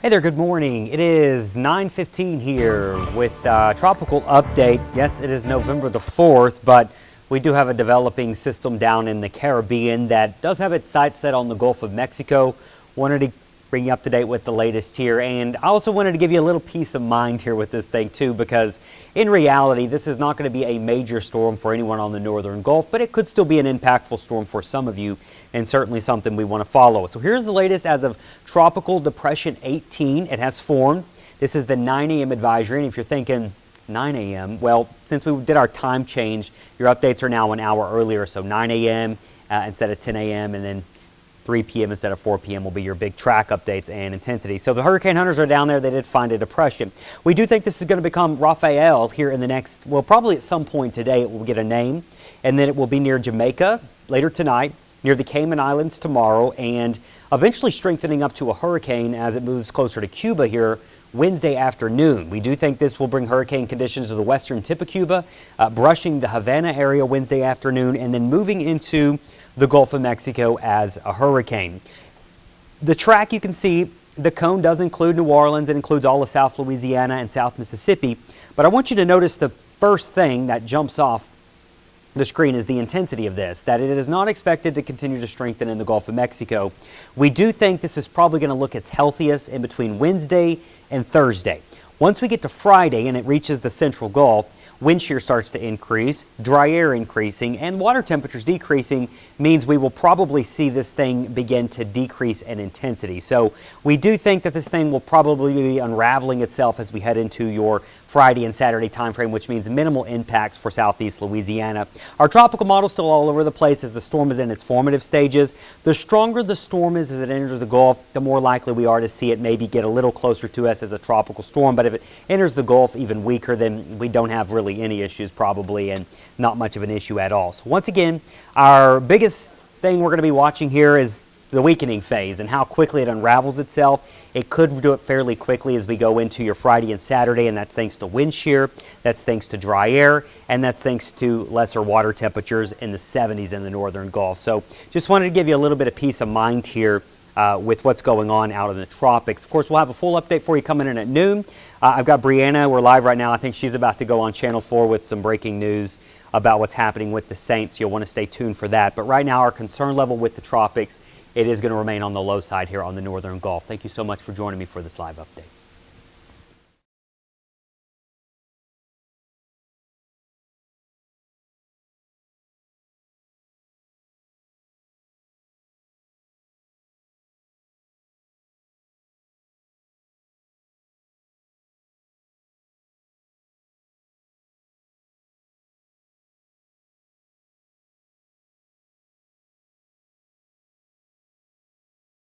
Hey there, good morning. It is 9:15 here with tropical update. Yes, it is November the 4th, but we do have a developing system down in the Caribbean that does have its sights set on the Gulf of Mexico. Wanted to bring you up to date with the latest here, and I also wanted to give you a little peace of mind here with this thing too, because in reality this is not going to be a major storm for anyone on the northern Gulf, but it could still be an impactful storm for some of you, and certainly something we want to follow. So here's the latest as of Tropical Depression 18. It has formed. This is the 9 a.m. advisory, and if you're thinking 9 a.m., well, since we did our time change, your updates are now an hour earlier, so 9 a.m. Instead of 10 a.m. and then 3 p.m. instead of 4 p.m. will be your big track updates and intensity. So the hurricane hunters are down there. They did find a depression. We do think this is going to become Rafael here in the next, well, probably at some point today it will get a name, and then it will be near Jamaica later tonight, near the Cayman Islands tomorrow, and eventually strengthening up to a hurricane as it moves closer to Cuba here Wednesday afternoon. We do think this will bring hurricane conditions to the western tip of Cuba, brushing the Havana area Wednesday afternoon, and then moving into the Gulf of Mexico as a hurricane. The track, you can see the cone does include New Orleans. It includes all of South Louisiana and South Mississippi. But I want you to notice the first thing that jumps off the screen is the intensity of this, that it is not expected to continue to strengthen in the Gulf of Mexico. We do think this is probably going to look its healthiest in between Wednesday and Thursday. Once we get to Friday and it reaches the central Gulf, wind shear starts to increase, dry air increasing, and water temperatures decreasing means we will probably see this thing begin to decrease in intensity. So we do think that this thing will probably be unraveling itself as we head into your Friday and Saturday timeframe, which means minimal impacts for southeast Louisiana. Our tropical model is still all over the place as the storm is in its formative stages. The stronger the storm is as it enters the Gulf, the more likely we are to see it maybe get a little closer to us as a tropical storm. But if it enters the Gulf even weaker, then we don't have really any issues probably, and not much of an issue at all. So once again, our biggest thing we're going to be watching here is the weakening phase and how quickly it unravels itself. It could do it fairly quickly as we go into your Friday and Saturday, and that's thanks to wind shear, that's thanks to dry air, and that's thanks to lesser water temperatures in the 70s in the northern Gulf. So just wanted to give you a little bit of peace of mind here with what's going on out in the tropics. Of course, we'll have a full update for you coming in at noon. I've got Brianna. We're live right now. I think she's about to go on Channel 4 with some breaking news about what's happening with the Saints. You'll want to stay tuned for that. But right now, our concern level with the tropics, it is going to remain on the low side here on the northern Gulf. Thank you so much for joining me for this live update.